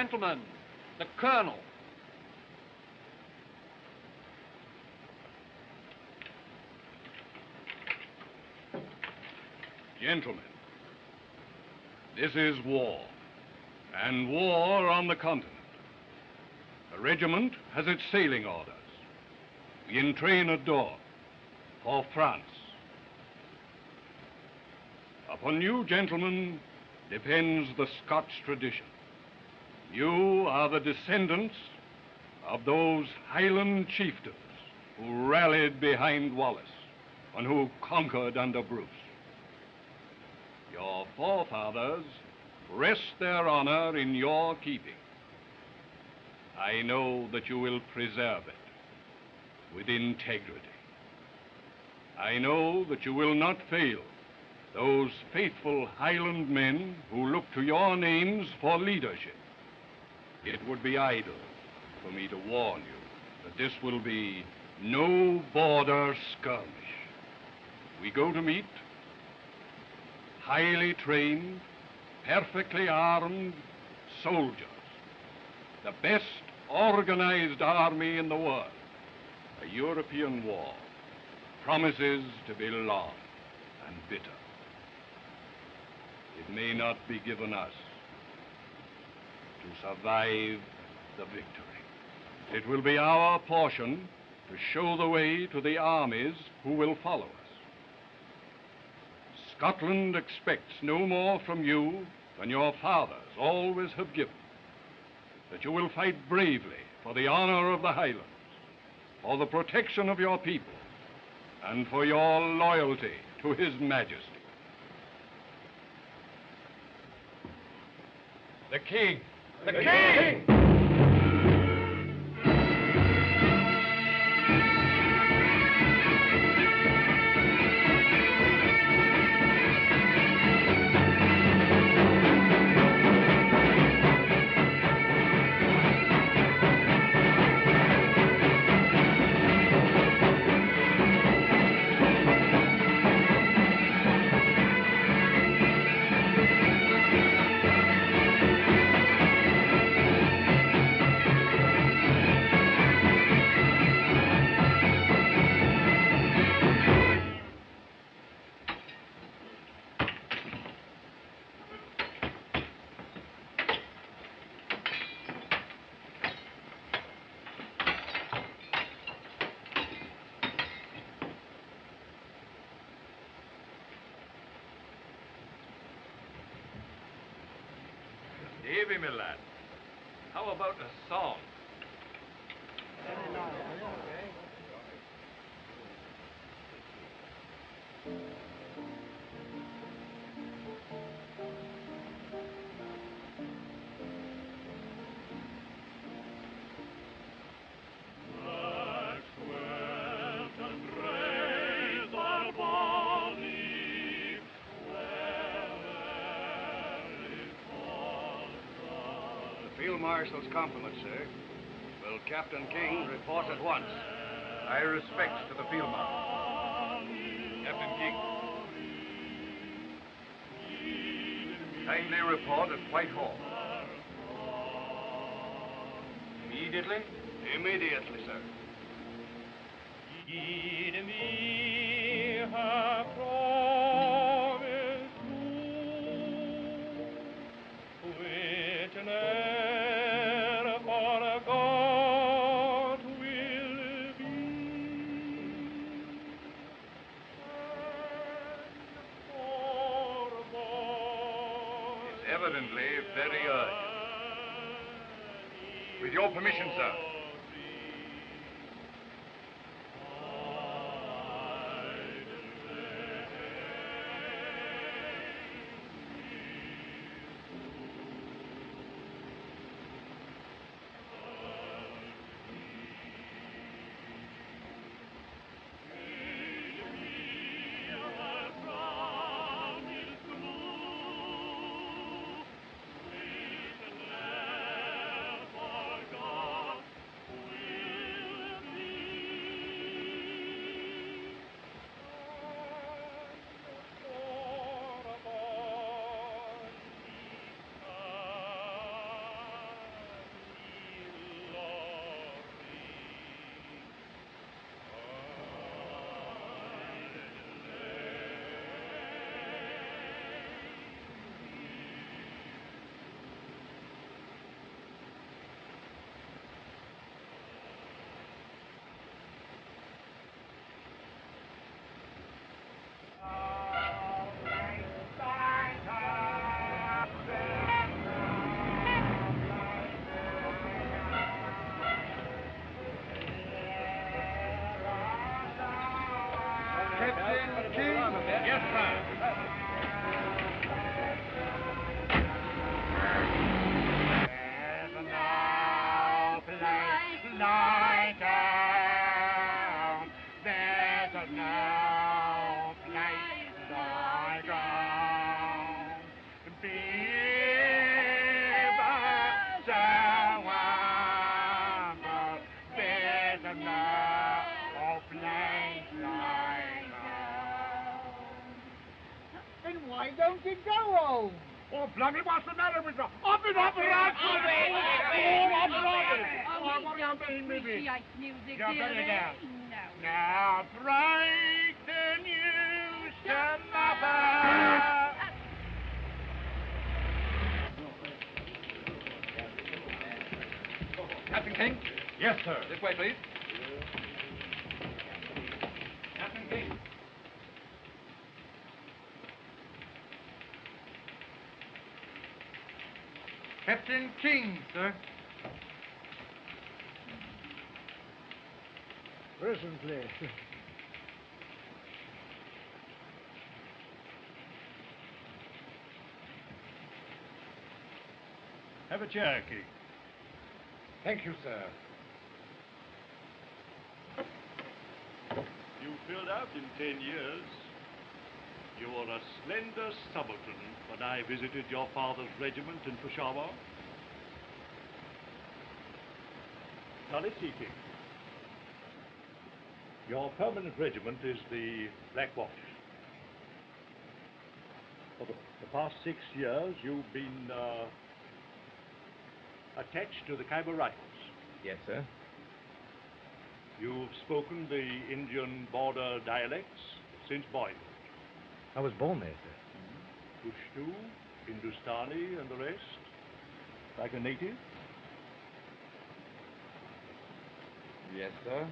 Gentlemen, the Colonel. Gentlemen, this is war, and war on the continent. The regiment has its sailing orders. We entrain at Dover for France. Upon you, gentlemen, depends the Scotch tradition. You are the descendants of those Highland chieftains who rallied behind Wallace and who conquered under Bruce. Your forefathers rest their honor in your keeping. I know that you will preserve it with integrity. I know that you will not fail those faithful Highland men who look to your names for leadership. It would be idle for me to warn you that this will be no border skirmish. We go to meet highly trained, perfectly armed soldiers, the best organized army in the world. A European war promises to be long and bitter. It may not be given us to survive the victory. It will be our portion to show the way to the armies who will follow us. Scotland expects no more from you than your fathers always have given. That you will fight bravely for the honor of the Highlands, for the protection of your people, and for your loyalty to His Majesty. The King! The King! Davy, my lad, how about a song? Field Marshal's compliments, sir. Will Captain King report at once? My respects to the Field Marshal. Captain King. Kindly report at Whitehall. Immediately? Immediately, sir. Give me her promise to witness for God will be, and for boy. It's evidently very urgent. With your permission, sir. Yes, sir. There's no place like home. There's no place like home. People so humble. There's no place like home. Then why don't you go home? Oh, bloody, what's the matter with you? Up it, up it, up it! What do you mean, Mibby? Music, Yeah, dear, put it down. No. Now break the news to mother. Captain King, Yes, sir. this way, please. Captain King. Captain King, sir. Presently. Have a chair, King. Thank you, sir. You filled out in 10 years. You were a slender subaltern when I visited your father's regiment in Peshawar. Now let's see, King. Your permanent regiment is the Black Watch. For the past 6 years, you've been attached to the Khyber Rifles. Yes, sir. You've spoken the Indian border dialects since boyhood. I was born there, sir. Pushtu, Hindustani, and the rest? Like a native? Yes, sir.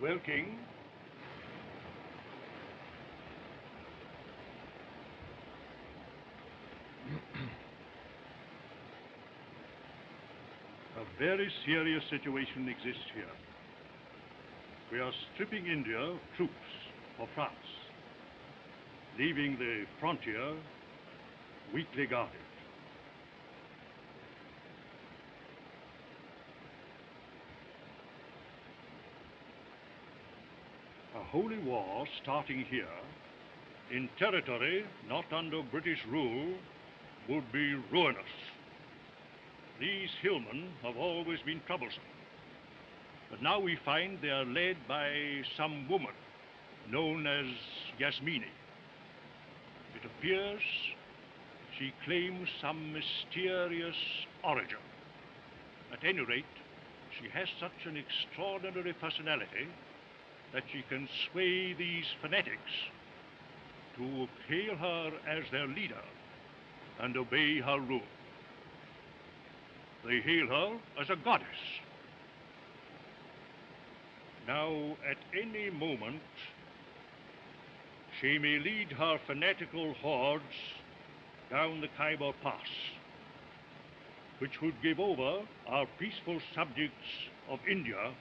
Well, King, a very serious situation exists here. We are stripping India of troops for France, leaving the frontier weakly guarded. A holy war starting here, in territory not under British rule, would be ruinous. These hillmen have always been troublesome. But now we find they are led by some woman known as Yasmini. It appears she claims some mysterious origin. At any rate, she has such an extraordinary personality that she can sway these fanatics to hail her as their leader and obey her rule. They hail her as a goddess. Now, at any moment, she may lead her fanatical hordes down the Khyber Pass, which would give over our peaceful subjects of India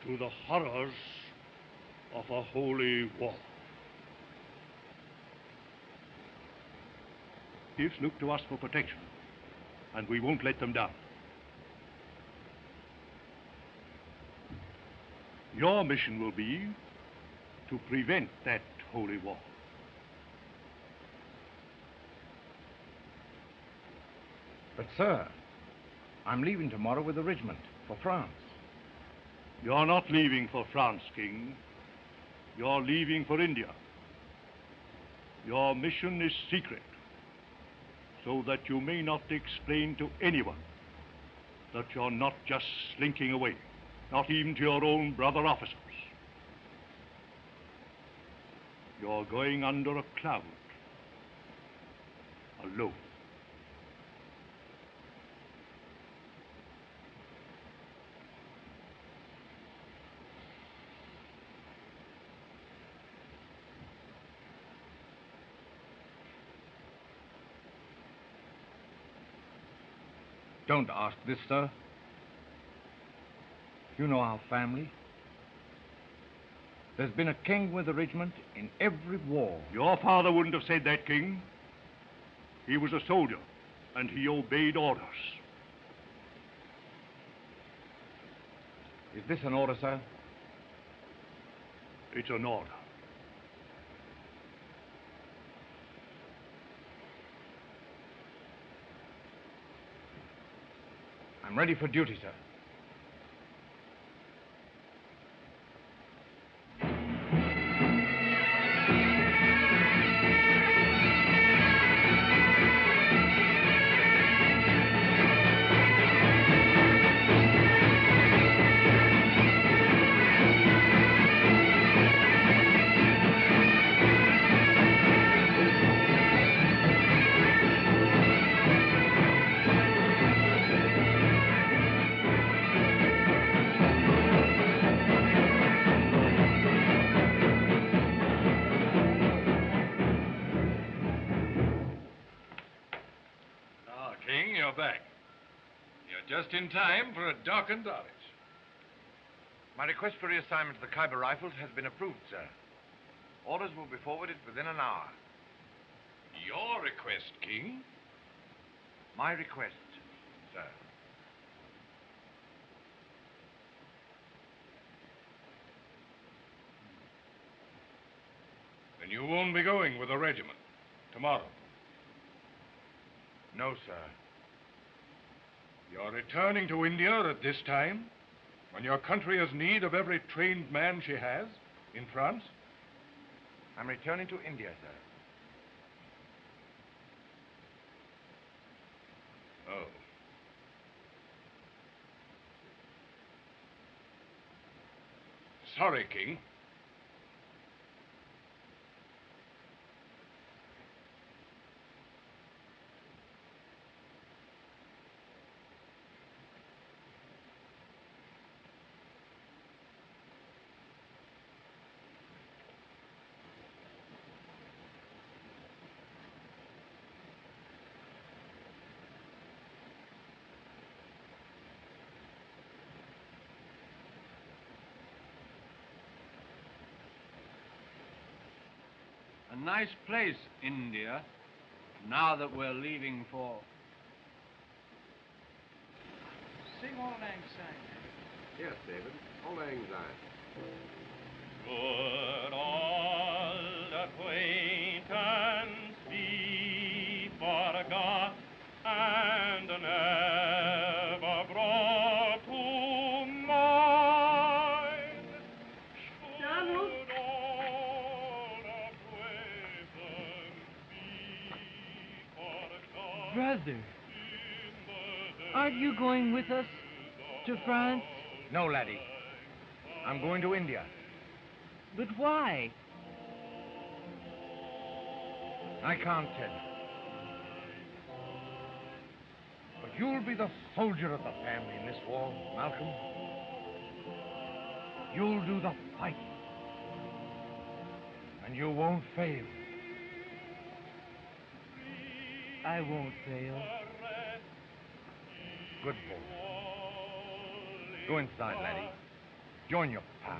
to the horrors of a holy war. Chiefs look to us for protection, and we won't let them down. Your mission will be to prevent that holy war. But, sir, I'm leaving tomorrow with the regiment for France. You're not leaving for France, King. You're leaving for India. Your mission is secret, so that you may not explain to anyone that you're not just slinking away, not even to your own brother officers. You're going under a cloud, alone. Don't ask this, sir. You know our family. There's been a king with the regiment in every war. Your father wouldn't have said that, King. He was a soldier, and he obeyed orders. Is this an order, sir? It's an order. I'm ready for duty, sir. King, you're back. You're just in time for a darkened Dulwich. My request for reassignment to the Khyber Rifles has been approved, sir. Orders will be forwarded within an hour. Your request, King? My request, sir. Then you won't be going with the regiment tomorrow. No, sir. You're returning to India at this time, when your country has need of every trained man she has in France? I'm returning to India, sir. Oh. Sorry, King. A nice place, India, now that we're leaving for... Sing Auld Lang Syne. Yes, David. Auld Lang Syne. Good old acquaintance be forgot and never brought to mind. Donald? Should old acquaintance be forgot Brother, in the aren't you going with us to France? No, laddie. I'm going to India. But why? I can't tell you. But you'll be the soldier of the family in this war, Malcolm. You'll do the fighting. And you won't fail. I won't fail. Good boy. Go inside, laddie. Join your pal.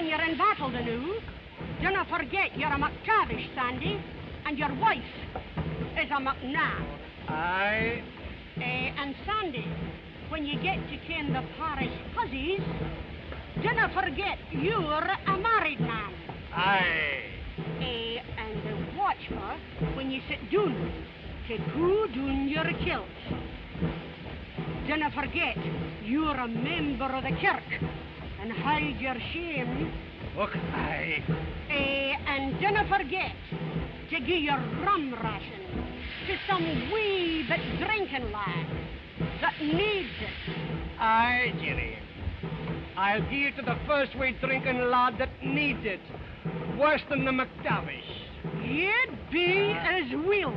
when you're in battle, the new. Do not forget you're a McTavish, Sandy, and your wife is a McNabb. Aye. And Sandy, when you get to ken the parish hussies, do not forget you're a married man. Aye. And watch for when you sit down to cool down your kilt. Do not forget you're a member of the kirk and hide your shame. Look, aye. And do not forget to give your rum ration to some wee bit drinking lad that needs it. Aye, Jenny. I'll give it to the first wee drinking lad that needs it. Worse than the McTavish. You'd be as will.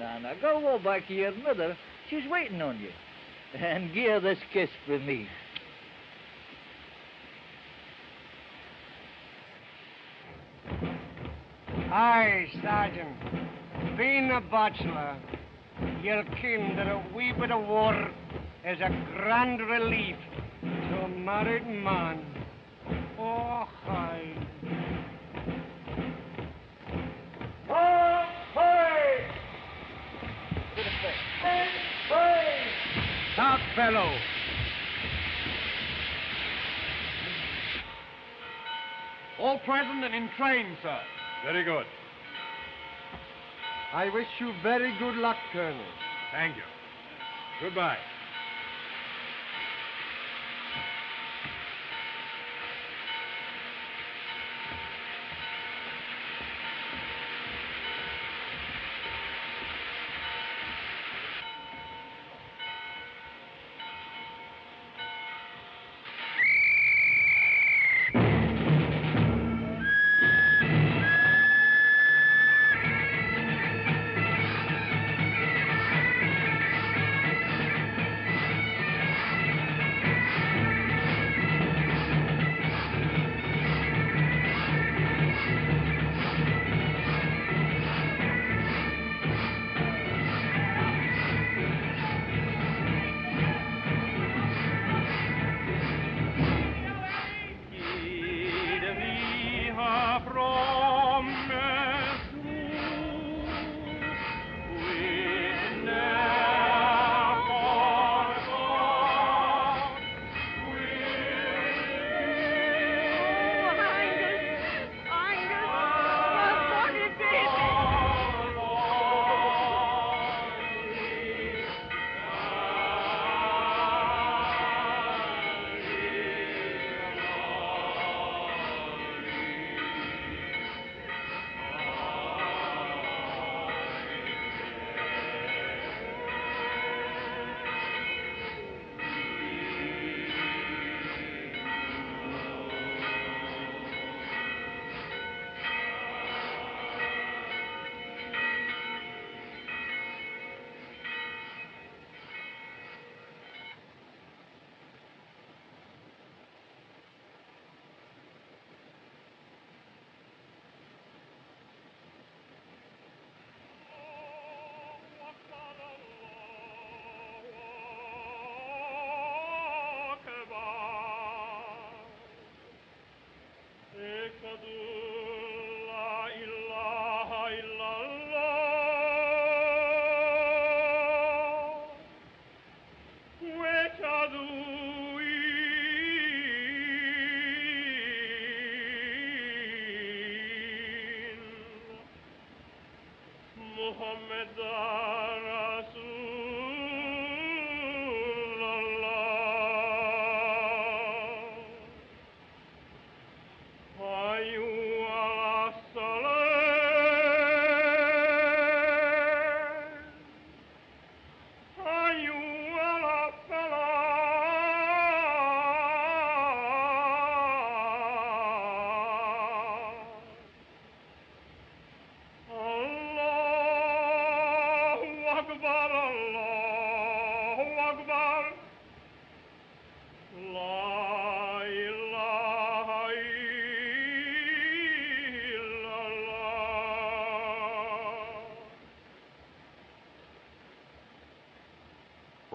Now go back to your mother. She's waiting on you. And give her this kiss from me. Aye, Sergeant. Being a bachelor, you'll ken that a wee bit of war is a grand relief to a married man. Oh, aye. Stop, fellow. All present and in train, sir. Very good. I wish you very good luck, Colonel. Thank you. Goodbye.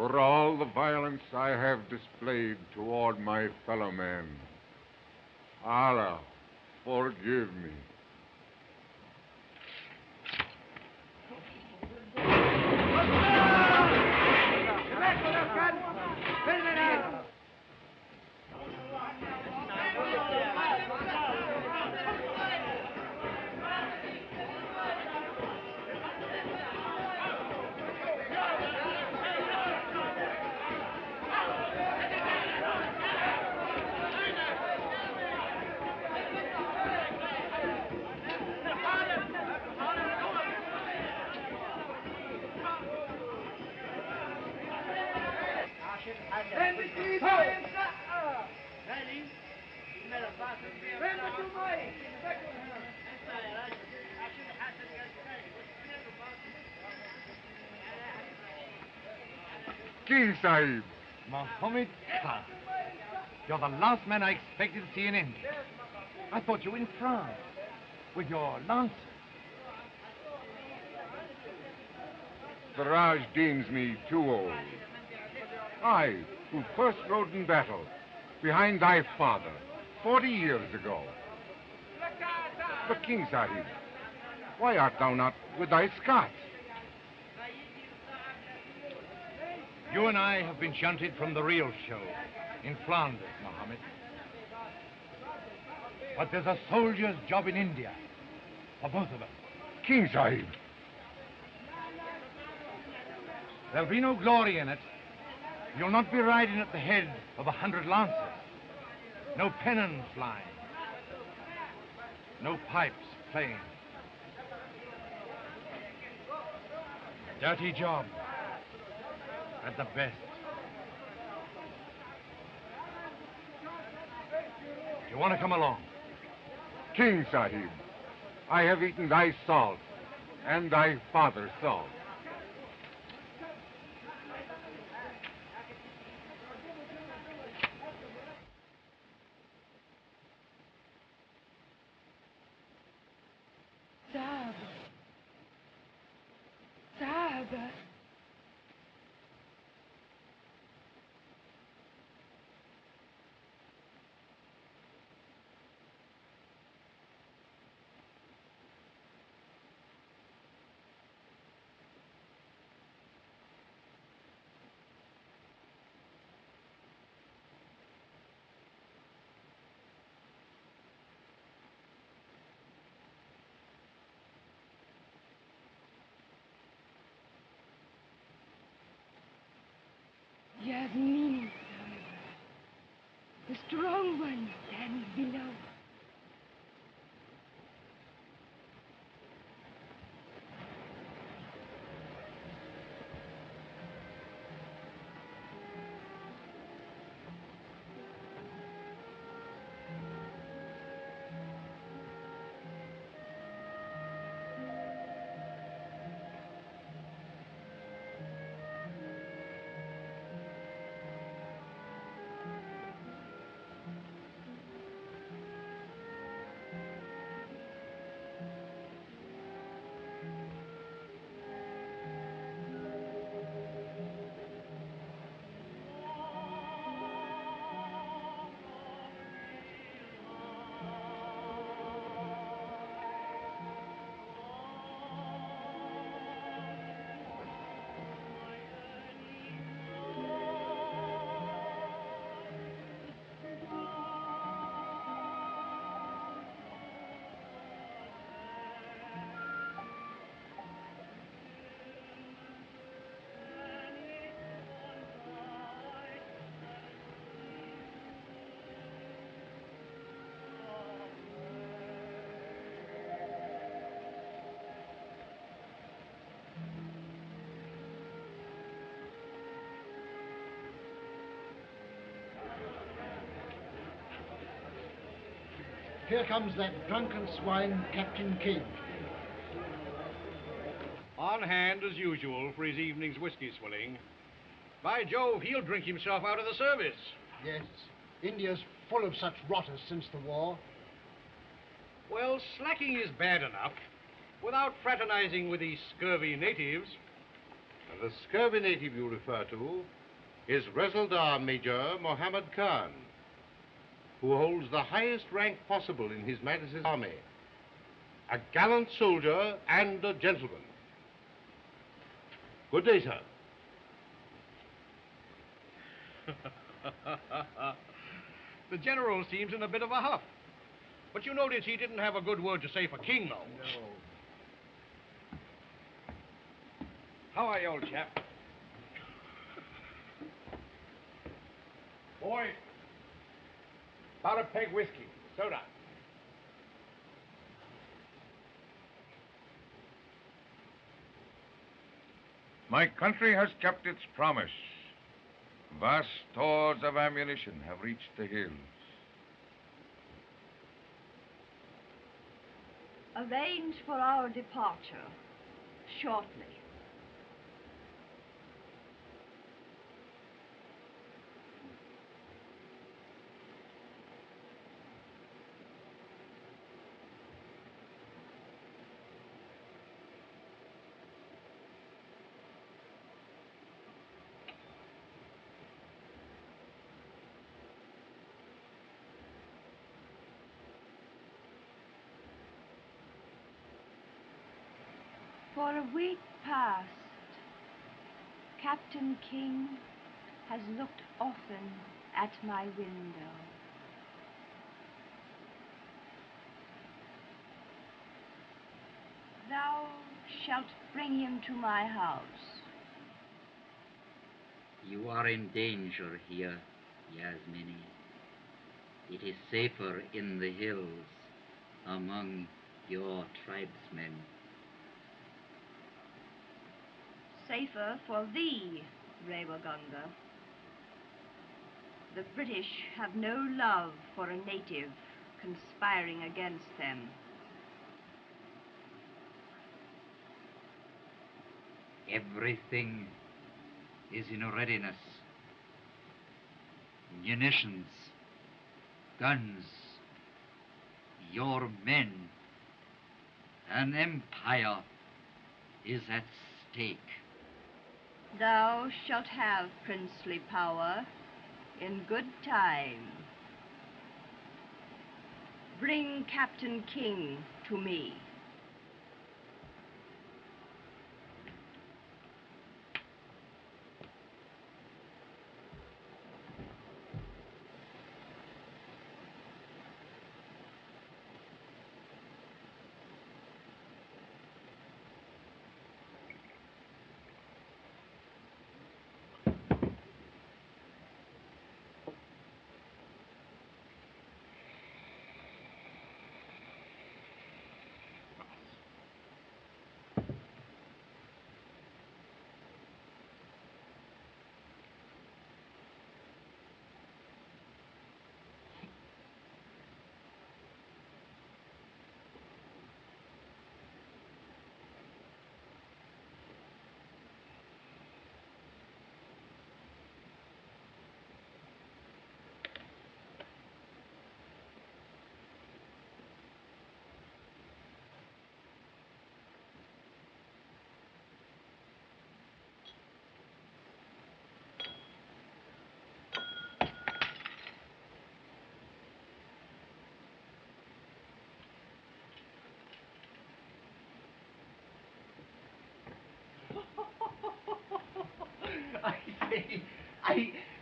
For all the violence I have displayed toward my fellow men, Allah, forgive me. King Sahib. Mohammed Khan. You're the last man I expected to see in India. I thought you were in France with your lancers. The Raj deems me too old. I, who first rode in battle behind thy father 40 years ago. But King Sahib, why art thou not with thy Scots? You and I have been shunted from the real show in Flanders, Mohammed. But there's a soldier's job in India for both of us. King Sahib. There'll be no glory in it. You'll not be riding at the head of 100 lancers. No pennons flying. No pipes playing. A dirty job. At the best. You want to come along? King Sahib, I have eaten thy salt and thy father's salt. Sahib. Sahib. Yasmin, the strong one stands below. Here comes that drunken swine, Captain King. On hand, as usual, for his evening's whiskey swilling. By Jove, he'll drink himself out of the service. Yes, India's full of such rotters since the war. Well, slacking is bad enough, without fraternizing with these scurvy natives. The scurvy native you refer to is Resaldar Major Mohammed Khan, who holds the highest rank possible in His Majesty's army. A gallant soldier and a gentleman. Good day, sir. The general seems in a bit of a huff. But you notice he didn't have a good word to say for King, though. No. How are you, old chap? Boy, about a peg whiskey, soda. My country has kept its promise. Vast stores of ammunition have reached the hills. Arrange for our departure shortly. For a week past, Captain King has looked often at my window. Thou shalt bring him to my house. You are in danger here, Yasmini. It is safer in the hills among your tribesmen. Safer for thee, Rewaganda. The British have no love for a native conspiring against them. Everything is in readiness. Munitions, guns, your men. An empire is at stake. Thou shalt have princely power in good time. Bring Captain King to me.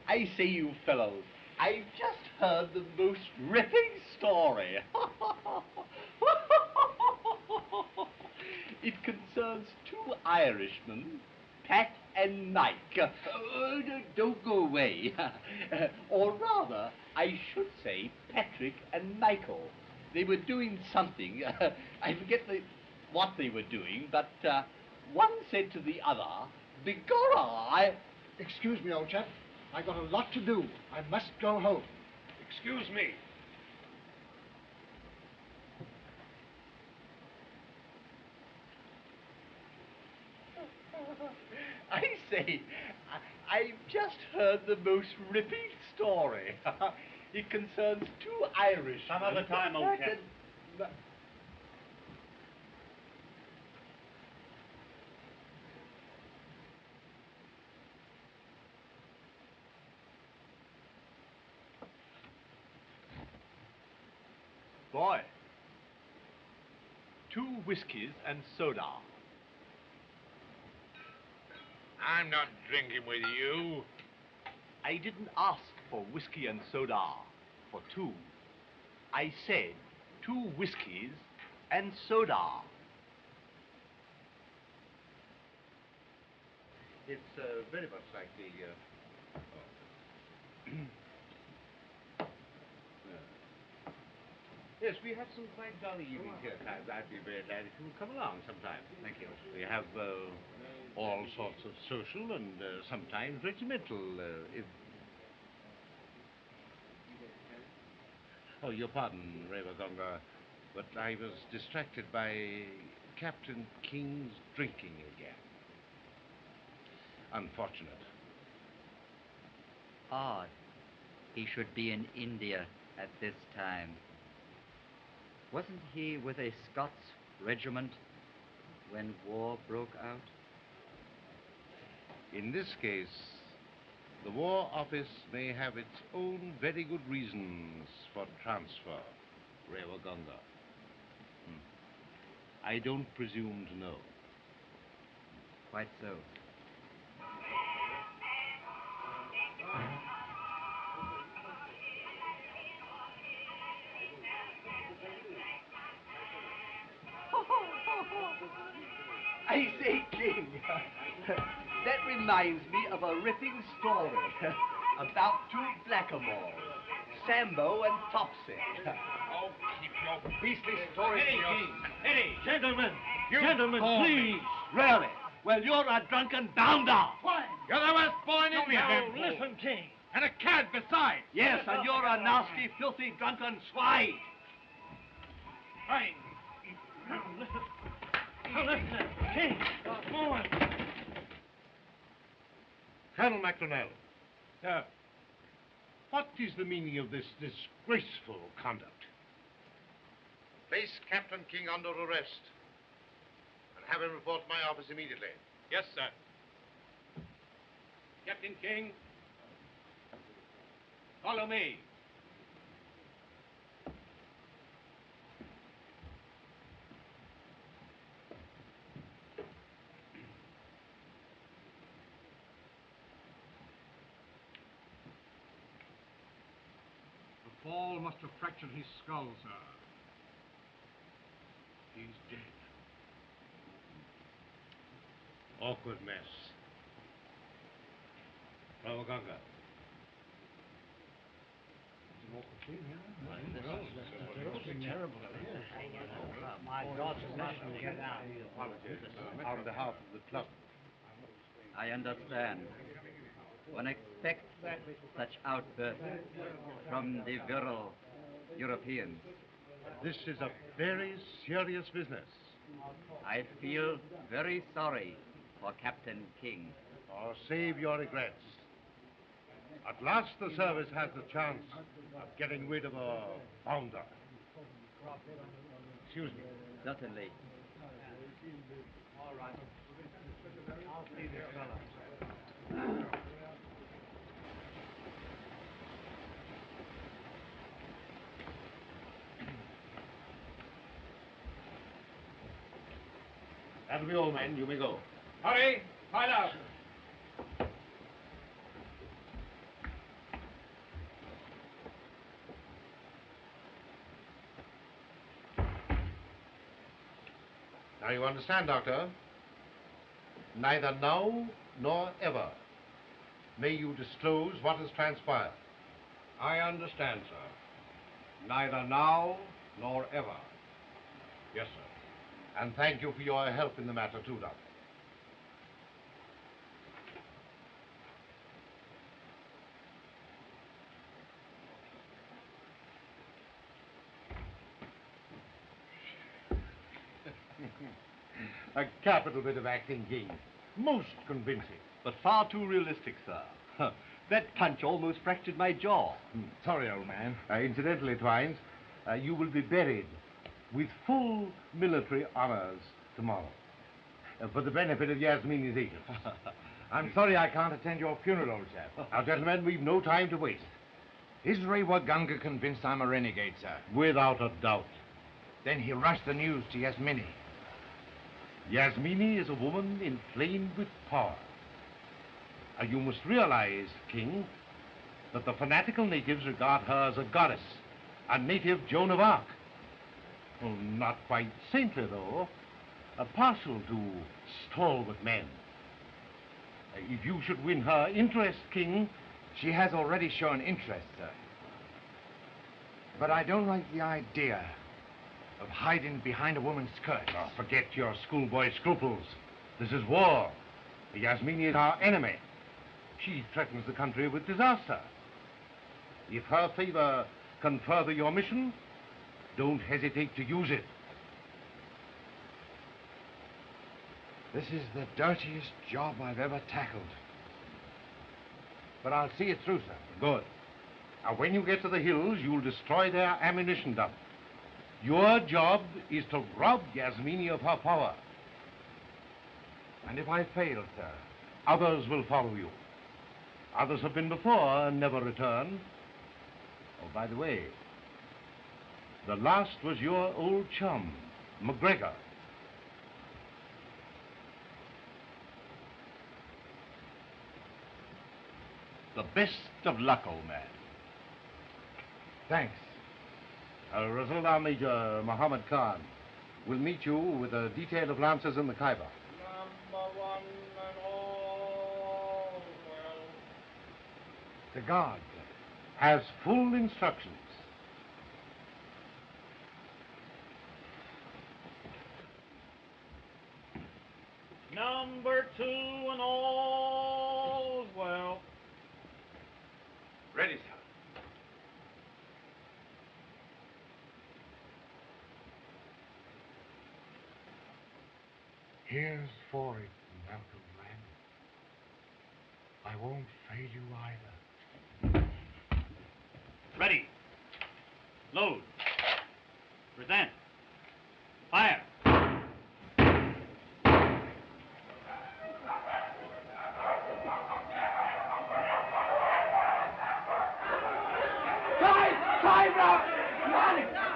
I say, you fellows, I've just heard the most ripping story. It concerns two Irishmen, Pat and Mike. Don't go away. Or rather, I should say Patrick and Michael. They were doing something. I forget what they were doing, but one said to the other, "Begorra, Excuse me, old chap. I've got a lot to do. I must go home. Excuse me. just heard the most ripping story. It concerns two Irish. Some other time, old Captain. Boy, 2 whiskies and soda. I'm not drinking with you. I didn't ask for whiskey and soda for 2. I said 2 whiskies and soda. It's very much like the... Yes, we have some quite jolly evenings here at times. I'd be very glad if you would come along sometime. Thank you. We have all sorts of social and sometimes regimental. Oh, your pardon, Revagonga, but I was distracted by Captain King's drinking again. Unfortunate. Odd. He should be in India at this time. Wasn't he with a Scots regiment when war broke out? In this case, the War Office may have its own very good reasons for transfer, Revagonga. I don't presume to know. Quite so. I say, King, that reminds me of a ripping story about 2 blackamoors, Sambo and Topsy. Oh, keep your beastly stories to yourself. Eddie! Gentlemen! Gentlemen, please! Really? Well, you're a drunken bounder. Why? You're the worst boy in India. Listen, King. And a cad besides. Yes, and you're a nasty, filthy, drunken swine. Fine. Now listen, King. Forward. Colonel MacDonnell. Yeah. What is the meaning of this disgraceful conduct? Place Captain King under arrest and have him report to my office immediately. Yes, sir. Captain King, follow me. The fall must have fractured his skull, sir. He's dead. Awkward mess. Ravaganga. Terrible. My God, get out. On behalf of the club. I understand. One expects such outbursts from the virile Europeans. This is a very serious business. I feel very sorry for Captain King. Oh, save your regrets. At last the service has the chance of getting rid of a bounder. Excuse me. Certainly. All right. I'll see this fellow. That'll be all, men. You may go. Hurry! Find out. Now you understand, Doctor? Neither now nor ever may you disclose what has transpired. I understand, sir. Neither now nor ever. Yes, sir. And thank you for your help in the matter, too, Doctor. A capital bit of acting, King. Most convincing. But far too realistic, sir. That punch almost fractured my jaw. Sorry, old man. Incidentally, Twines, you will be buried with full military honors tomorrow. For the benefit of Yasmini's agents. I'm sorry I can't attend your funeral, old chap. Now, gentlemen, we've no time to waste. Is Rewa convinced I'm a renegade, sir? Without a doubt. Then he rushed the news to Yasmini. Yasmini is a woman inflamed with power. You must realize, King, that the fanatical natives regard her as a goddess, a native Joan of Arc. Well, not quite saintly, though. Partial to stalwart men. If you should win her interest, King... She has already shown interest, sir. But I don't like the idea of hiding behind a woman's skirt. Oh, forget your schoolboy scruples. This is war. Yasmini is our enemy. She threatens the country with disaster. If her favor can further your mission, don't hesitate to use it. This is the dirtiest job I've ever tackled. But I'll see it through, sir. Good. Now, when you get to the hills, you'll destroy their ammunition dump. Your job is to rob Yasmini of her power. And if I fail, sir? Others will follow you. Others have been before and never returned. Oh, by the way, the last was your old chum, McGregor. The best of luck, old man. Thanks. Result Major Muhammad Khan will meet you with a detail of lancers in the Khyber. Number 1 and all well. The guard has full instructions. Number 2 and all well. Ready, sir. Here's for it, Malcolm Rand. I won't fail you either. Ready. Load. Present. Fire. Time, Rob!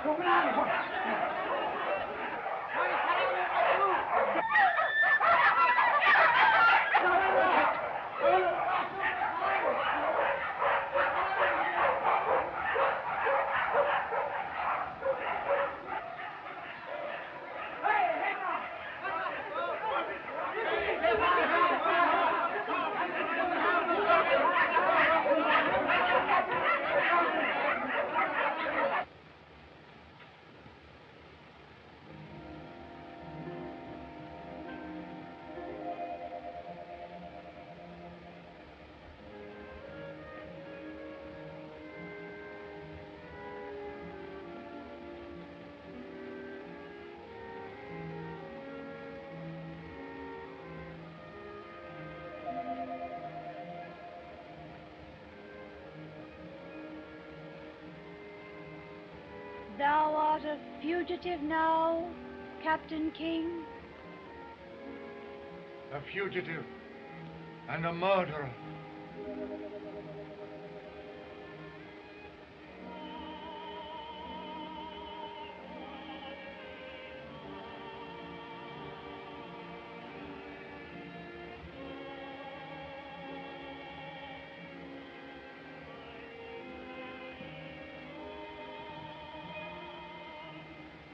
Open on Thou art a fugitive now, Captain King? A fugitive and a murderer.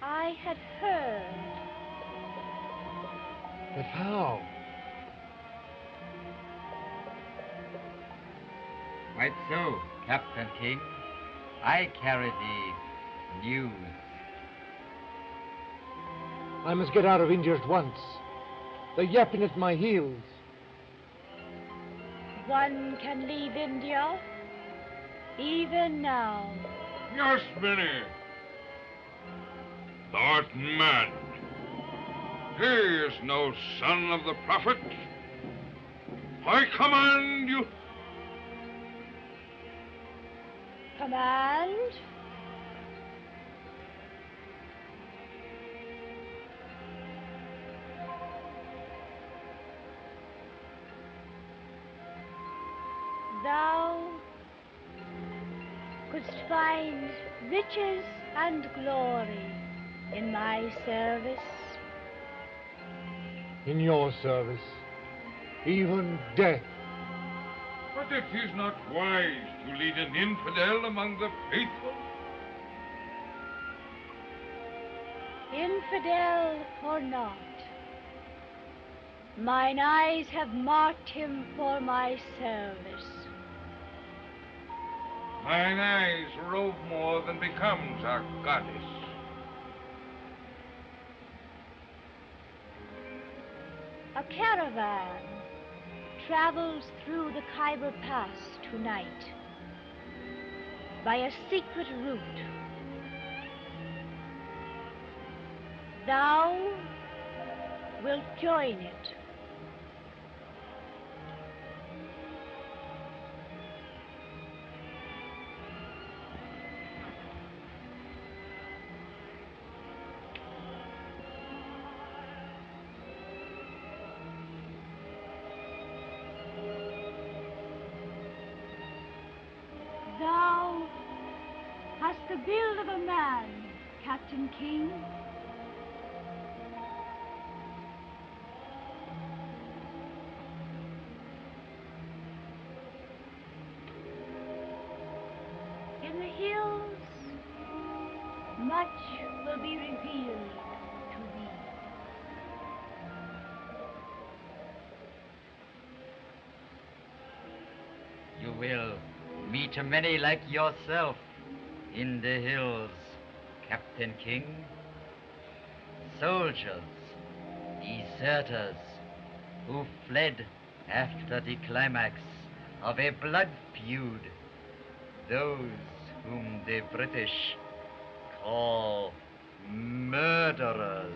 I had heard. But how? Quite so, Captain King. I carry the news. I must get out of India at once. They're yapping at my heels. One can leave India, even now. Yasmini! Thou art mad. He is no son of the prophet. I command you Command. Thou couldst find riches and glory in my service. In your service, even death. But it is not wise to lead an infidel among the faithful. Infidel or not, mine eyes have marked him for my service. Mine eyes rove more than becomes our goddess. A caravan travels through the Khyber Pass tonight by a secret route. Thou wilt join it. Thou hast the build of a man, Captain King. In the hills, much will be revealed to thee. You will meet many like yourself in the hills, Captain King. Soldiers, deserters, who fled after the climax of a blood feud. Those whom the British call murderers.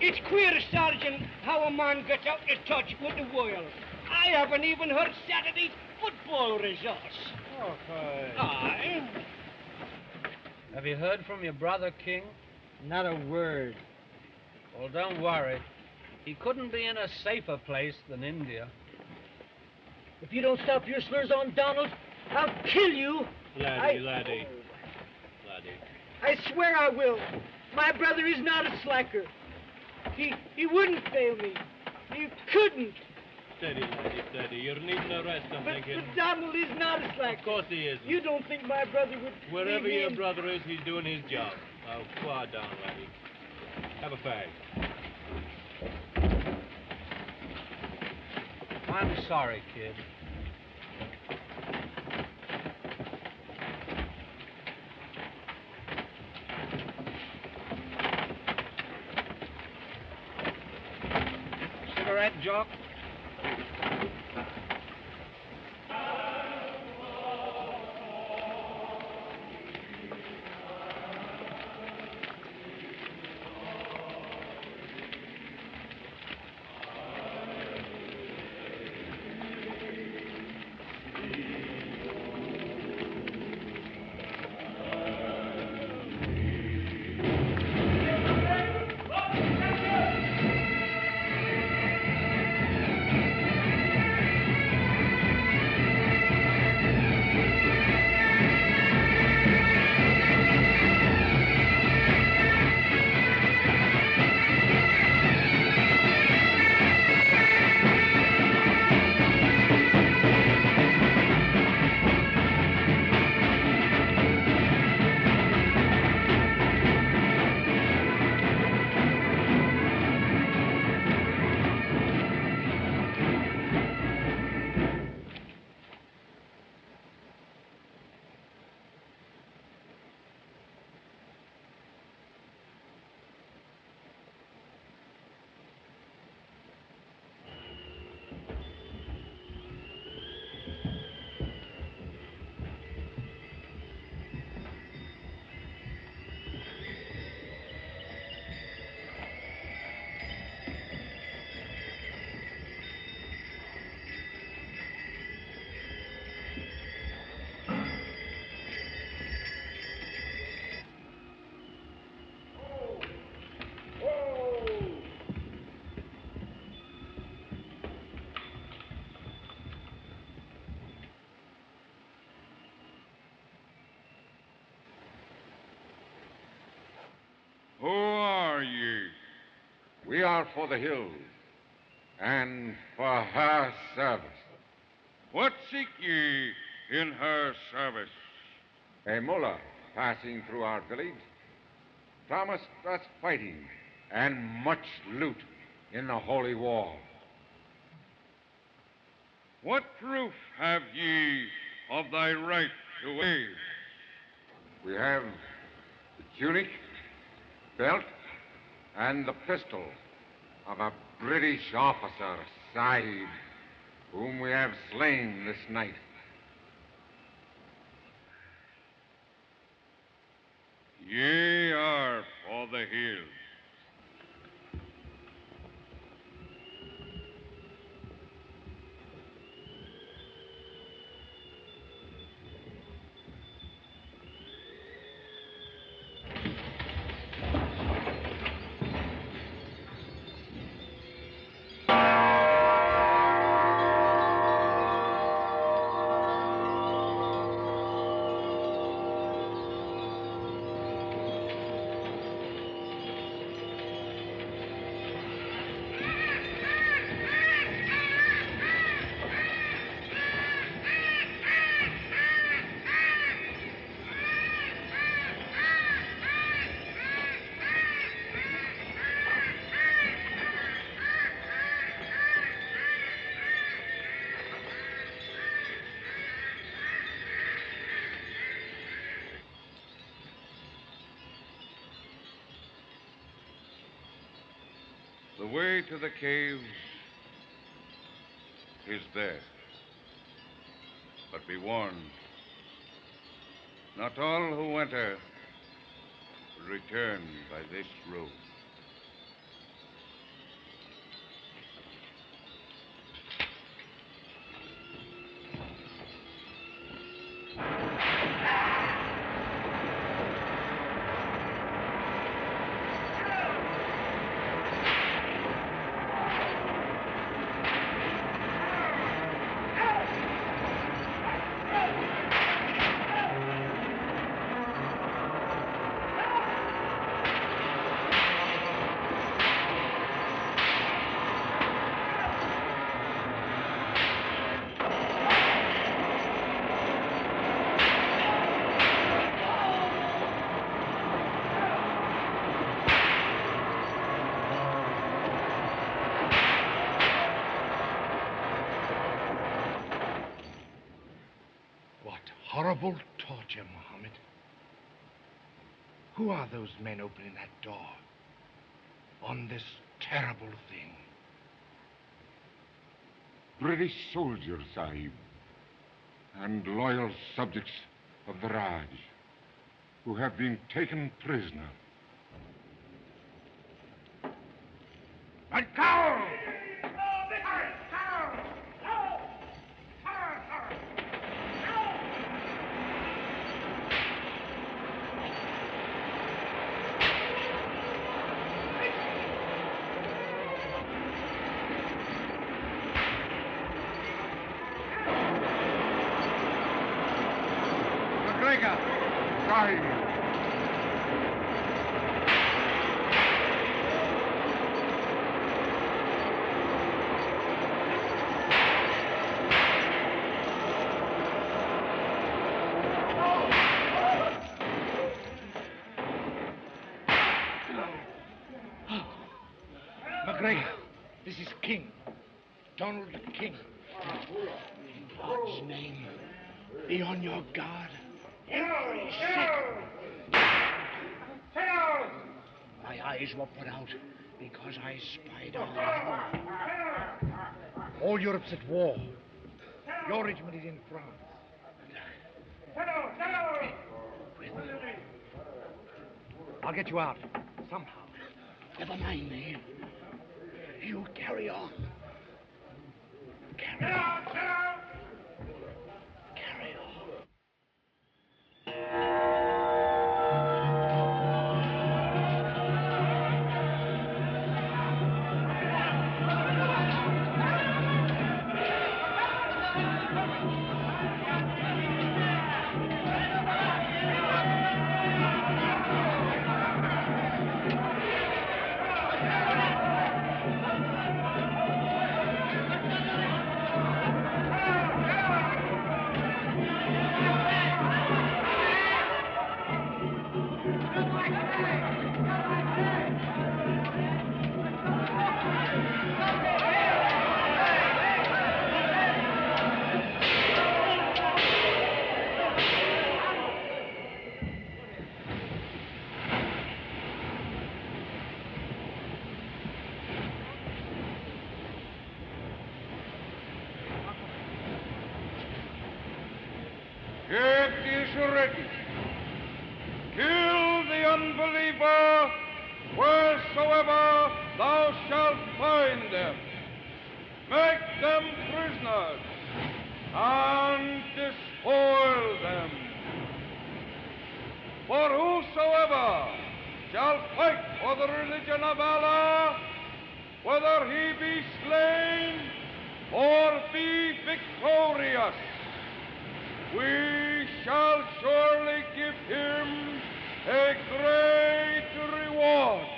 It's queer, Sergeant, how a man gets out of touch with the world. I haven't even heard Saturday's football results. Okay. Aye. Have you heard from your brother, King? Not a word. Well, don't worry. He couldn't be in a safer place than India. If you don't stop your slurs on Donald, I'll kill you. Laddie. I swear I will. My brother is not a slacker. He wouldn't fail me. He couldn't. Steady, laddie, steady. You're needing a rest, I'm thinking. But Donald is not a slacker. Of course he isn't. You don't think my brother would Wherever leave me your in- brother is, he's doing his job. Now, quiet down, laddie. Have a fag. I'm sorry, kid. Cigarette, Jock? are for the hills, and for her service. What seek ye in her service? A mullah passing through our village promised us fighting and much loot in the holy war. What proof have ye of thy right to wave? We have the tunic, belt, and the pistol of a British officer, Sahib, whom we have slain this night. Ye are for the hills. The way to the caves is there. But be warned, not all who enter will return by this road. Horrible torture, Mohammed. Who are those men opening that door on this terrible thing? British soldiers, Sahib, and loyal subjects of the Raj, who have been taken prisoner. But go! McGregor, this is King. Donald King. In God's name, be on your guard every second. My eyes were put out because I spied on you. All Europe's at war. Your regiment is in France. I'll get you out, somehow. Never mind me. You carry on. Carry on. Carry on. It is written, kill the unbeliever wheresoever thou shalt find them. Make them prisoners and despoil them. For whosoever shall fight for the religion of Allah, whether he be slain or be victorious, we shall surely give him a great reward.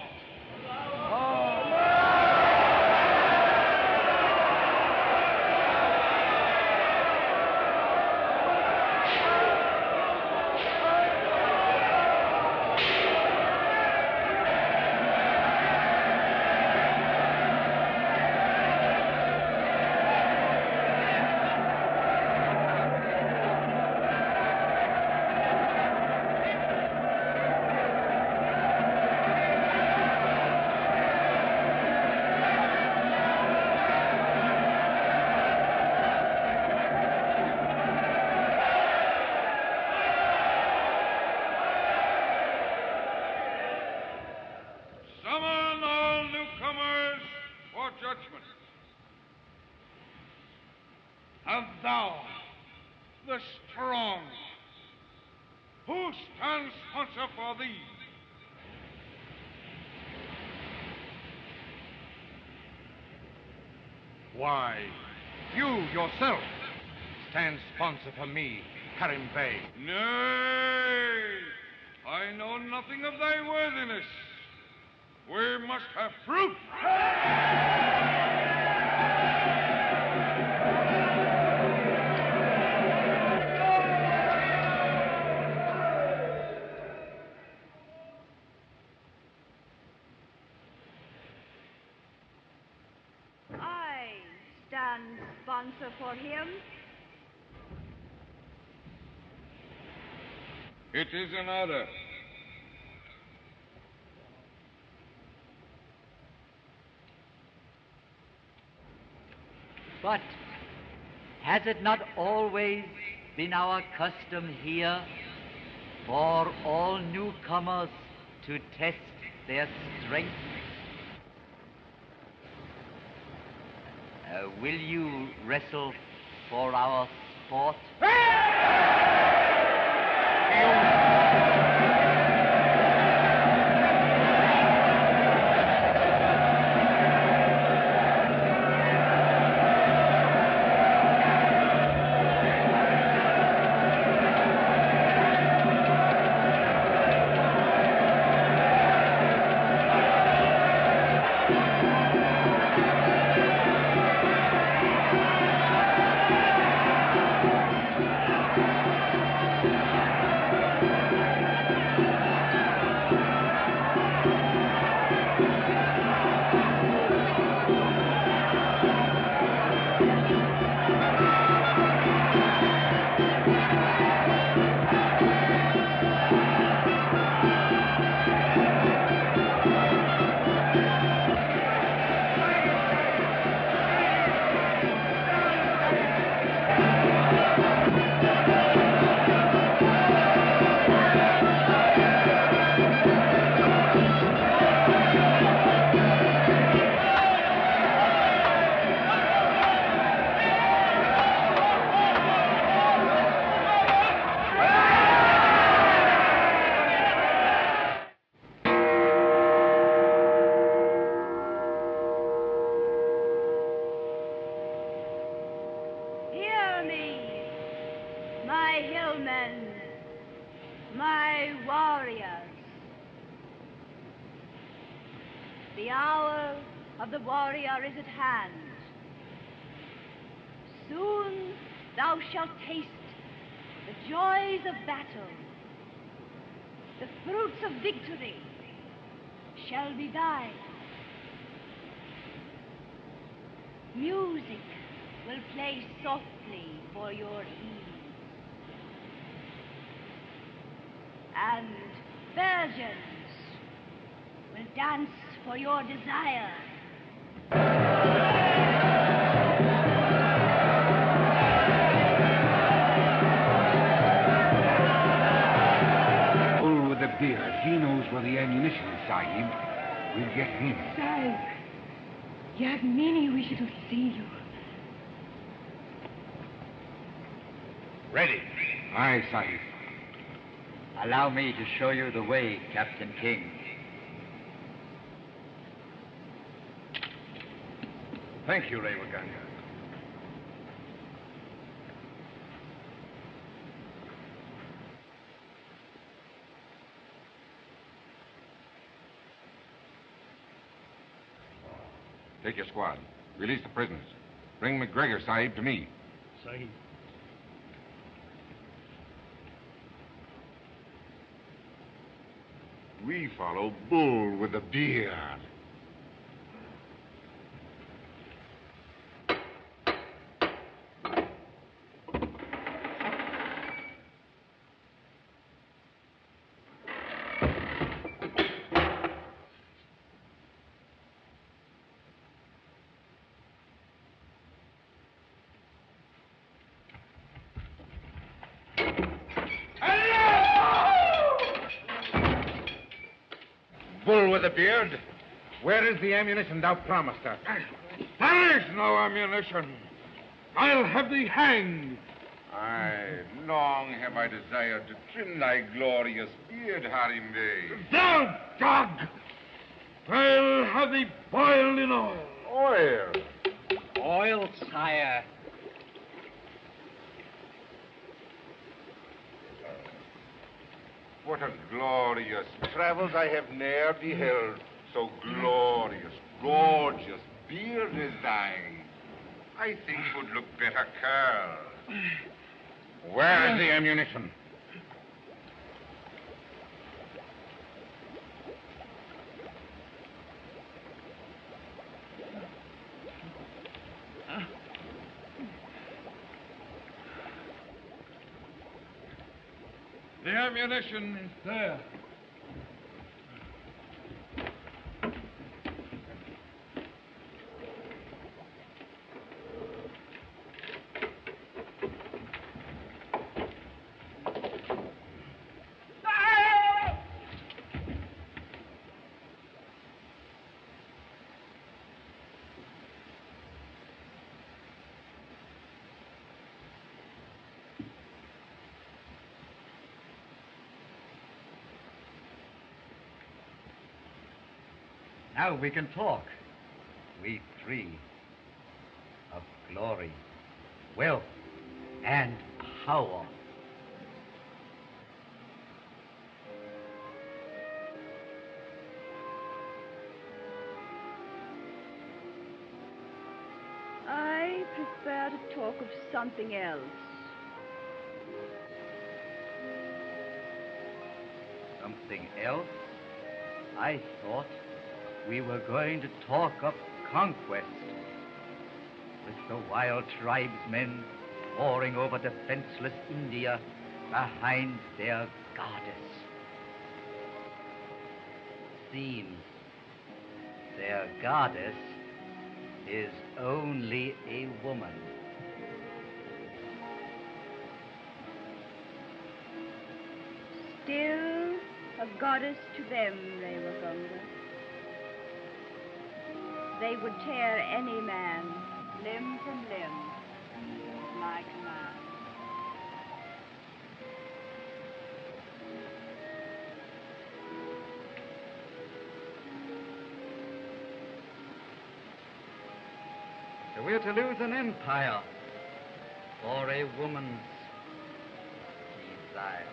Summon all newcomers for judgment. And thou, the strong, who stands sponsor for thee? Why, you yourself stand sponsor for me, Karim Bey. Nay, I know nothing of thy worthiness. We must have proof. I stand sponsor for him. It is an order. But has it not always been our custom here for all newcomers to test their strength? Will you wrestle for our sport? Hear me, my hillmen, my warriors. The hour of the warrior is at hand. Soon thou shalt taste the joys of battle. The fruits of victory shall be thine. Music will play softly for your ease. And virgins will dance for your desire. for the ammunition, Sahib. We'll get him. Sahib, Yagmini wishes to see you. Ready. Aye, Sahib. Allow me to show you the way, Captain King. Thank you, Revaganga. Take your squad. Release the prisoners. Bring McGregor, Sahib, to me. Sahib. We follow Bull with the beard. Bull with the beard, where is the ammunition thou promised us? There is no ammunition. I'll have thee hanged. Aye, long have I desired to trim thy glorious beard, Harim Bey. Thou dog! I'll have thee boiled in oil. Oil? Oil, sire. What a glorious travels I have ne'er beheld. So glorious, gorgeous beard as thine. I think would look better curled. Where is the ammunition? The ammunition is there. Now we can talk. We three. Of glory, wealth, and power. I prefer to talk of something else. Something else? I thought we were going to talk of conquest. With the wild tribesmen pouring over defenseless India behind their goddess. Seems their goddess is only a woman. Still a goddess to them, Revaganga. They would tear any man limb from limb, like a man. So we're to lose an empire for a woman's desire.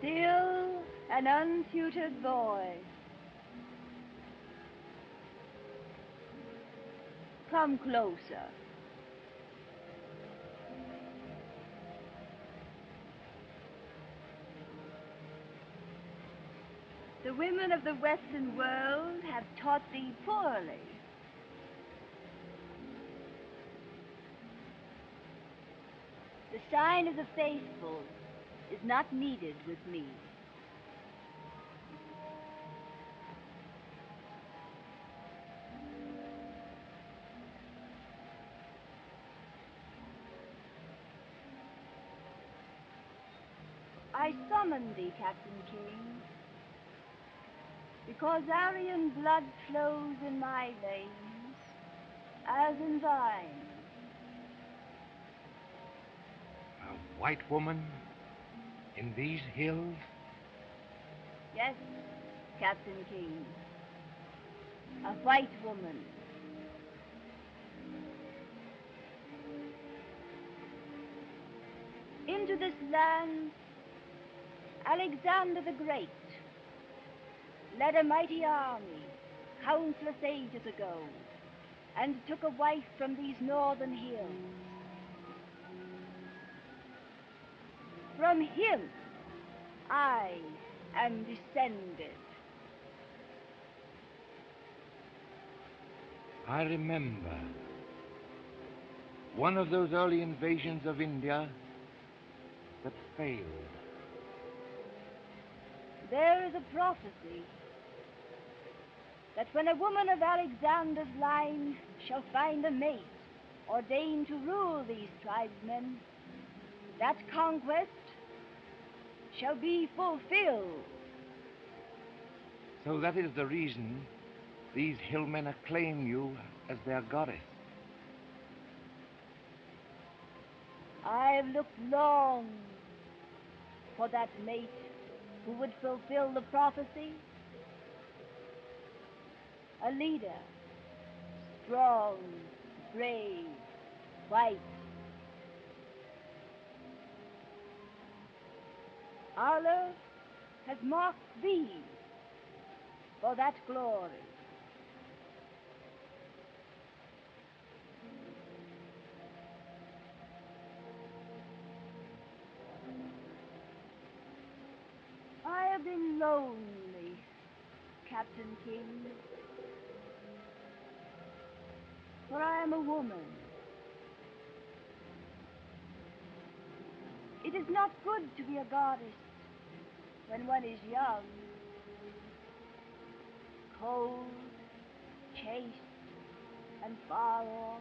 Still an untutored boy. Come closer. The The women of the Western world have taught thee poorly. The sign of the faithful is not needed with me. I summon thee, Captain King, because Aryan blood flows in my veins, as in thine. A white woman in these hills? Yes, Captain King, a white woman. Into this land, Alexander the Great led a mighty army countless ages ago and took a wife from these northern hills. From him I am descended. I remember one of those early invasions of India that failed. There is a prophecy that when a woman of Alexander's line shall find a mate ordained to rule these tribesmen, that conquest shall be fulfilled. So that is the reason these hillmen acclaim you as their goddess. I have looked long for that mate who would fulfill the prophecy. A leader, strong, brave, white. Allah has marked thee for that glory. I have been lonely, Captain King, for I am a woman. It is not good to be a goddess when one is young, cold, chaste, and far off.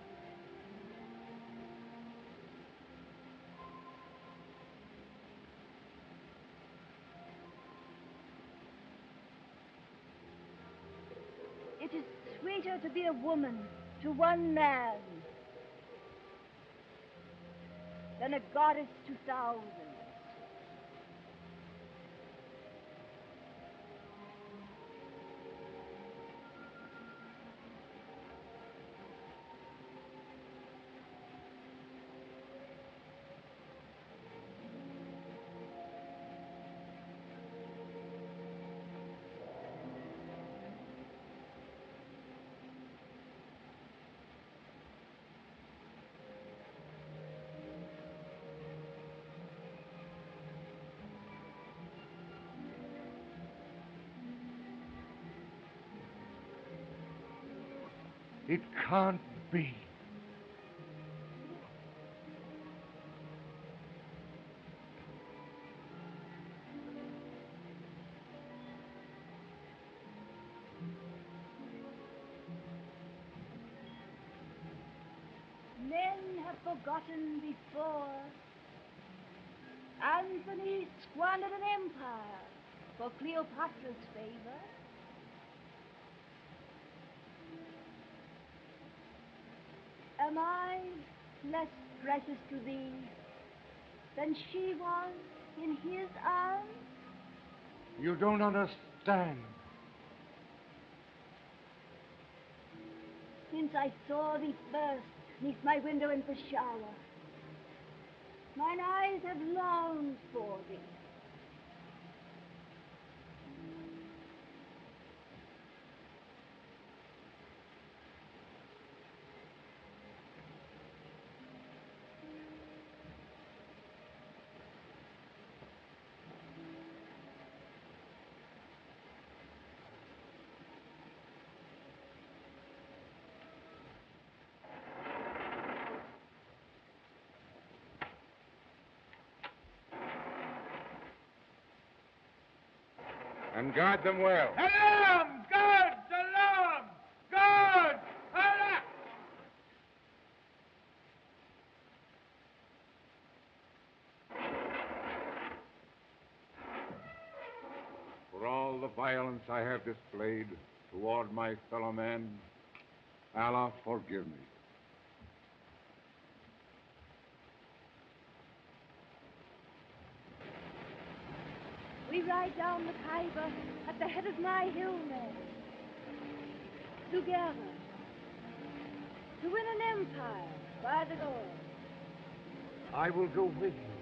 It is sweeter to be a woman to one man than a goddess to thousands. It can't be. Men have forgotten before. Anthony squandered an empire for Cleopatra's favor. Am I less precious to thee than she was in his arms? You don't understand. Since I saw thee first neath my window in Peshawar, mine eyes have longed for thee. And guard them well. Alarm! Guards! Alarm! Guards! Alarm! For all the violence I have displayed toward my fellow man, Allah forgive me. We ride down the Khyber at the head of my hillmen. Together. To win an empire by the Lord. I will go with you,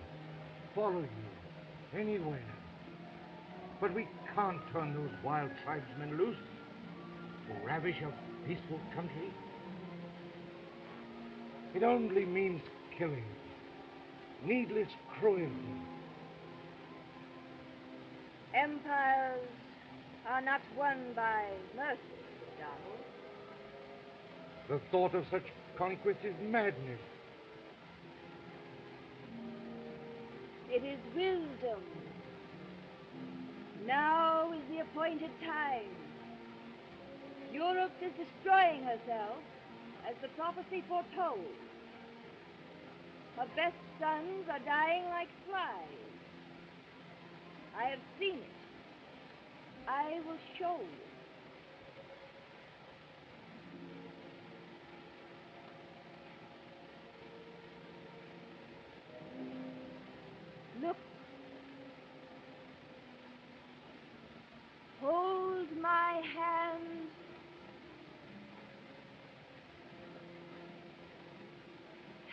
follow you, anywhere. But we can't turn those wild tribesmen loose to ravish a peaceful country. It only means killing, needless cruelty. Empires are not won by mercy, Donald. The thought of such conquest is madness. It is wisdom. Now is the appointed time. Europe is destroying herself, as the prophecy foretold. Her best sons are dying like flies. I have seen it. I will show you. Look. Hold my hand.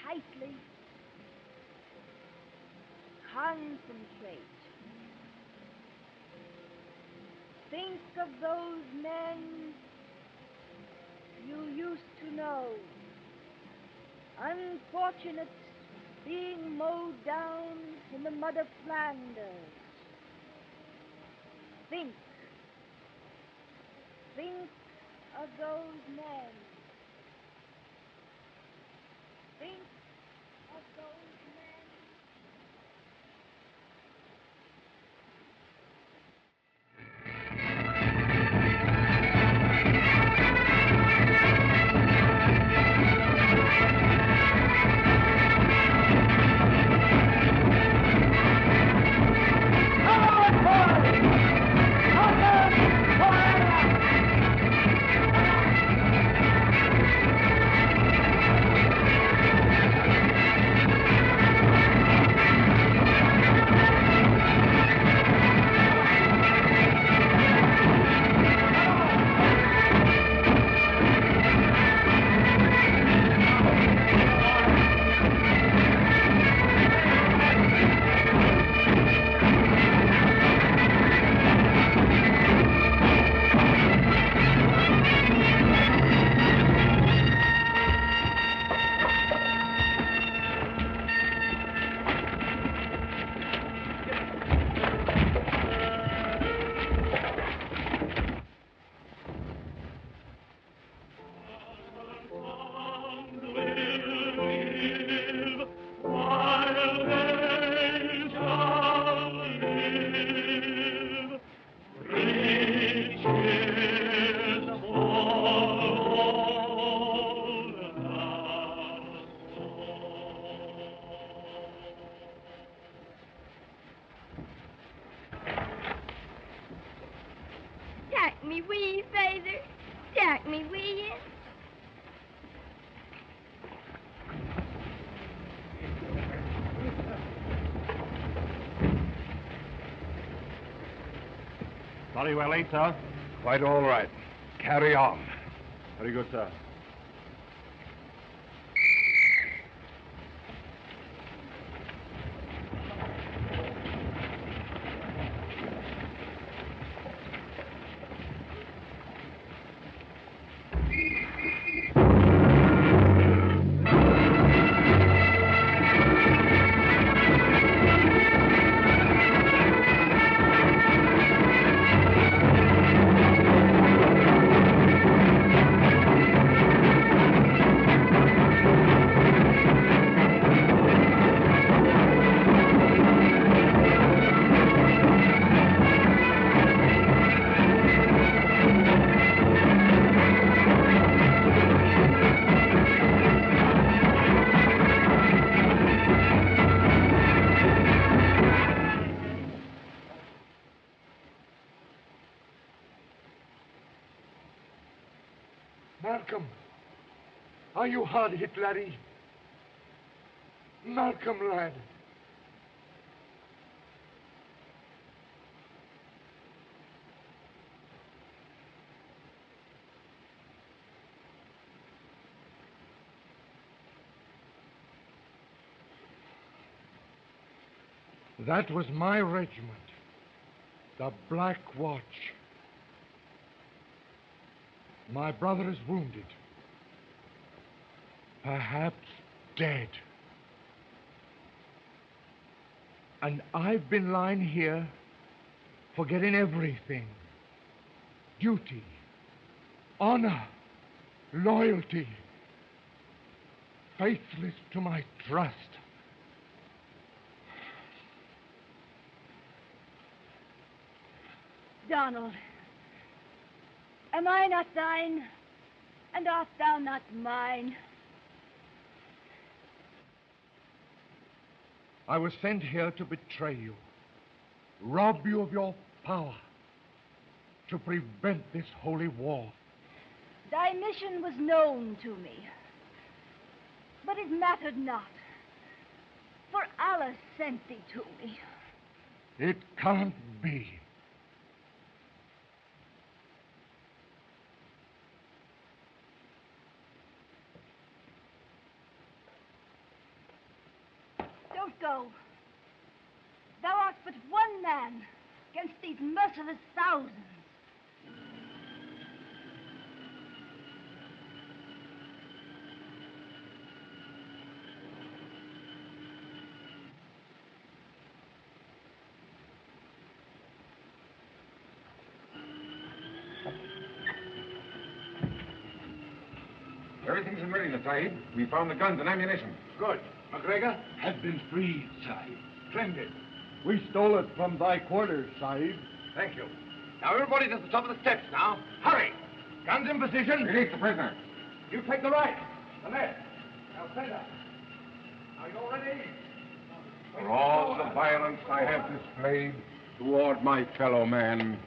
Tightly. Concentrate. Think of those men you used to know. Unfortunates being mowed down in the mud of Flanders. Think. Think of those men. Think of those men. Take me, will you, Father? Take me, will you? Very well, ain't, sir? Quite all right. Carry on. Very good, sir. Malcolm. Are you hard hit, laddie? Malcolm, lad. That was my regiment, the Black Watch. My brother is wounded, perhaps dead. And I've been lying here, forgetting everything. Duty, honor, loyalty, faithless to my trust. Donald, am I not thine, and art thou not mine? I was sent here to betray you, rob you of your power, to prevent this holy war. Thy mission was known to me, but it mattered not, for Allah sent thee to me. It can't be. Don't go. Thou art but one man against these merciless thousands. Everything's in readiness, Sahib. We found the guns and ammunition. Good. McGregor has been freed, Sahib. Splendid. We stole it from thy quarters, Sahib. Thank you. Now, everybody to the top of the steps now. Hurry! Guns in position. Release the prisoner. You take the right, the left. Now, center. Are you ready? For all the violence I have displayed toward my fellow man,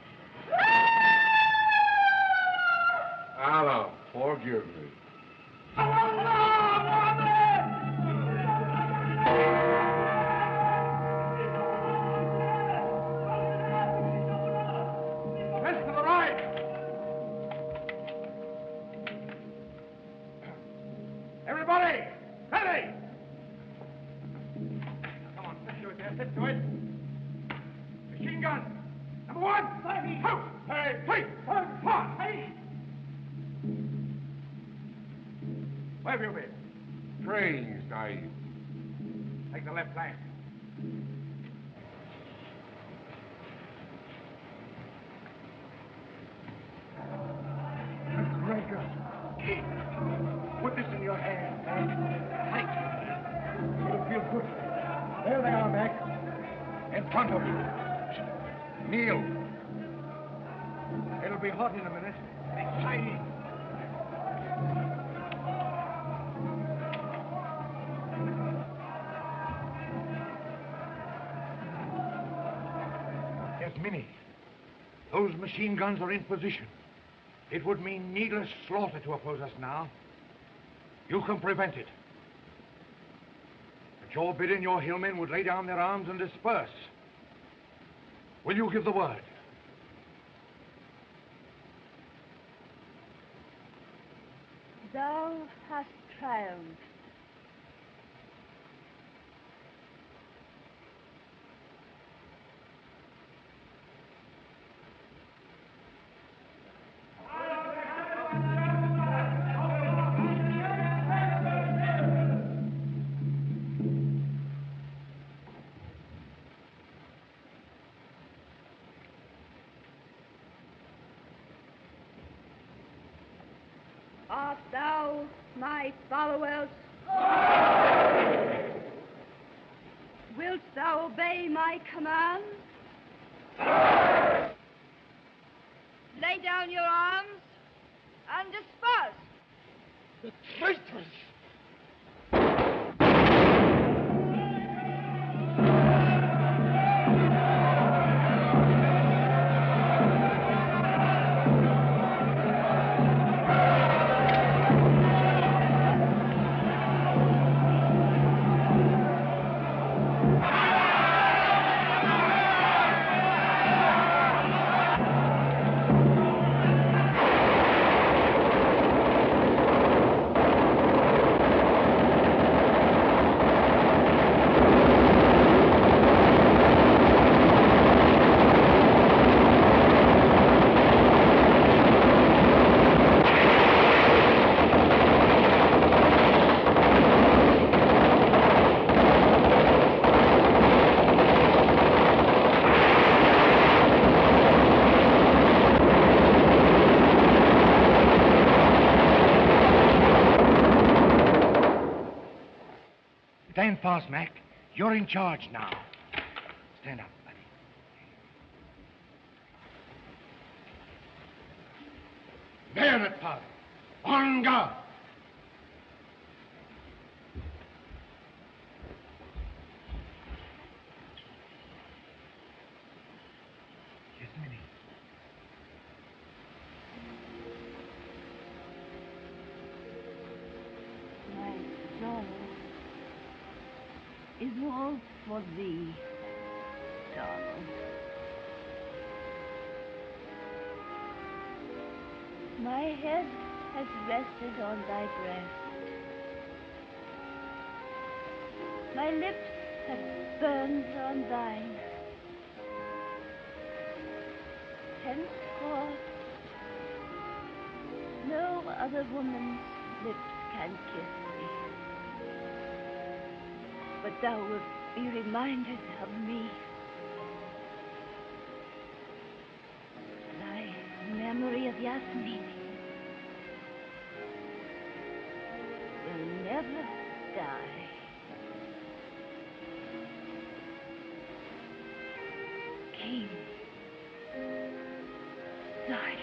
Allah forgive me. Rest to the right. Everybody, ready. Come on, let's do it there. Let's do it. Machine gun. Number one. Two. Three. Four. Where have you been? Praying, Sahib. Take the left flank. McGregor, put this in your hand, Mac. Tight. It'll feel good. There they are, Mac. In front of you. Kneel. It'll be hot in a minute. It's shiny. Yes, Minnie. Those machine guns are in position. It would mean needless slaughter to oppose us now. You can prevent it. At your bidding, your hillmen would lay down their arms and disperse. Will you give the word? Thou hast triumphed. Art thou my followers? Wilt thou obey my commands? Lay down your arms and disperse. The traitors! Stand fast, Mac. You're in charge now. Stand up, buddy. Bayonet powder. On guard. Yes, Minnie. My sorrow is all for thee, Donald. My head has rested on thy breast. My lips have burned on thine. Henceforth, no other woman's lips can kiss thee. But thou wilt be reminded of me. Thy memory of Yasmin will never die. King, darling.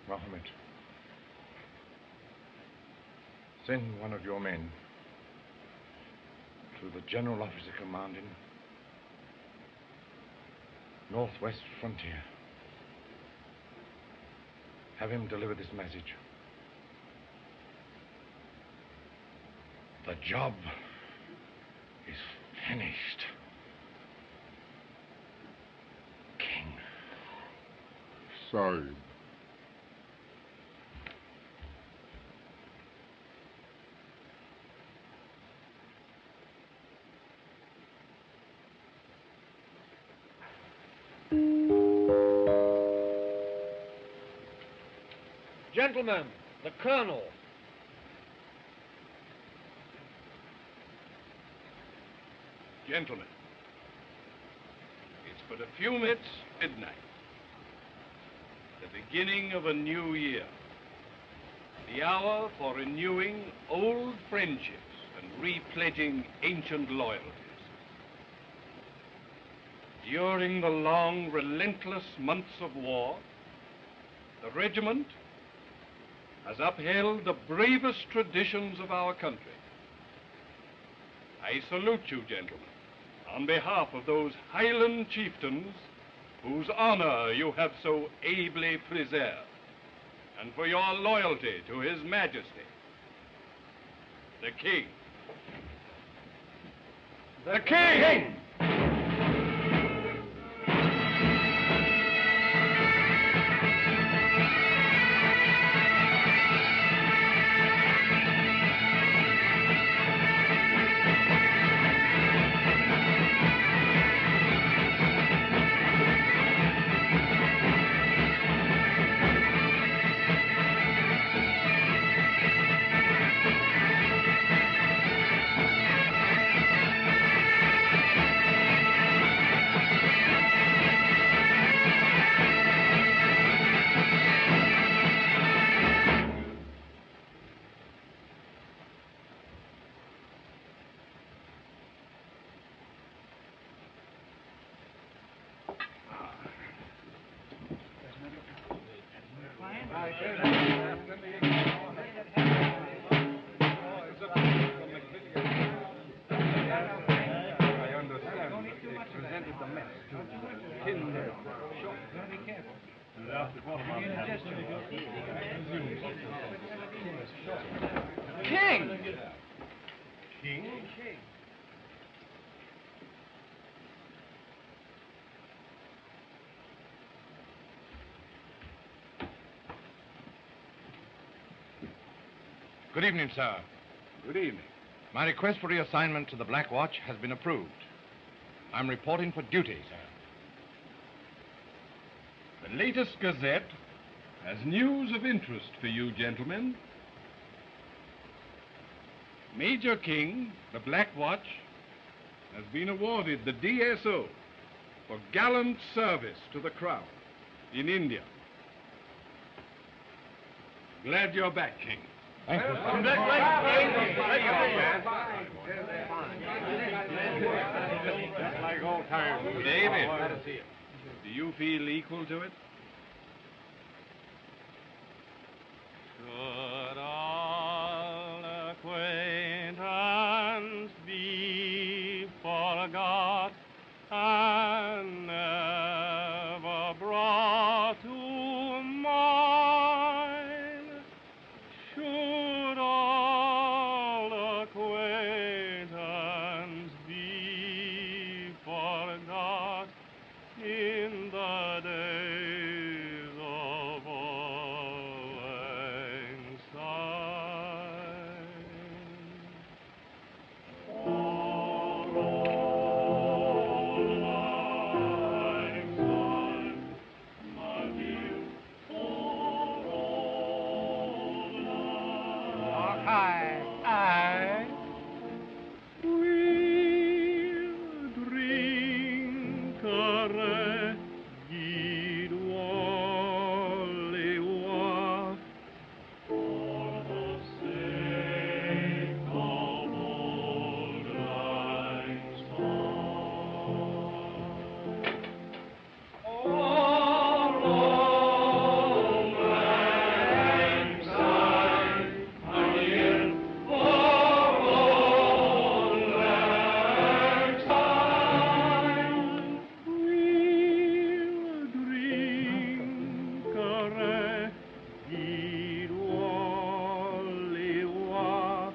Mohammed, send one of your men to the general officer commanding Northwest Frontier. Have him deliver this message. The job is finished. King. Sorry. Gentlemen, the Colonel. Gentlemen, it's but a few minutes midnight. The beginning of a new year. The hour for renewing old friendships and repledging ancient loyalties. During the long, relentless months of war, the regiment has upheld the bravest traditions of our country. I salute you, gentlemen, on behalf of those Highland chieftains whose honor you have so ably preserved, and for your loyalty to His Majesty, the King. The King! King! King? Good evening, sir. Good evening. My request for reassignment to the Black Watch has been approved. I'm reporting for duty, sir. The latest Gazette has news of interest for you, gentlemen. Major King, the Black Watch, has been awarded the DSO for gallant service to the Crown in India. Glad you're back, King. Thank you. Just like old times. David, do you feel equal to it? Should all acquaintance be forgot and never brought to mind? Should all acquaintance be forgot in the days of old lang syne? For old lang syne, my dear, for old lang Aye. we'll drink a reggae wallewa for the sake of old lang syne. For old lang syne, my dear, for old lang syne, we'll drink a reggae wallewa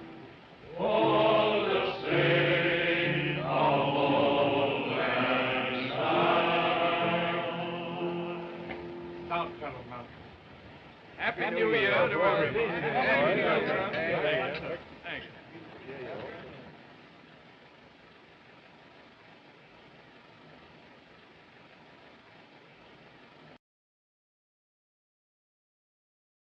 for the sake of old lang syne. Stop, gentlemen. Happy New Year to everyone. Thank you.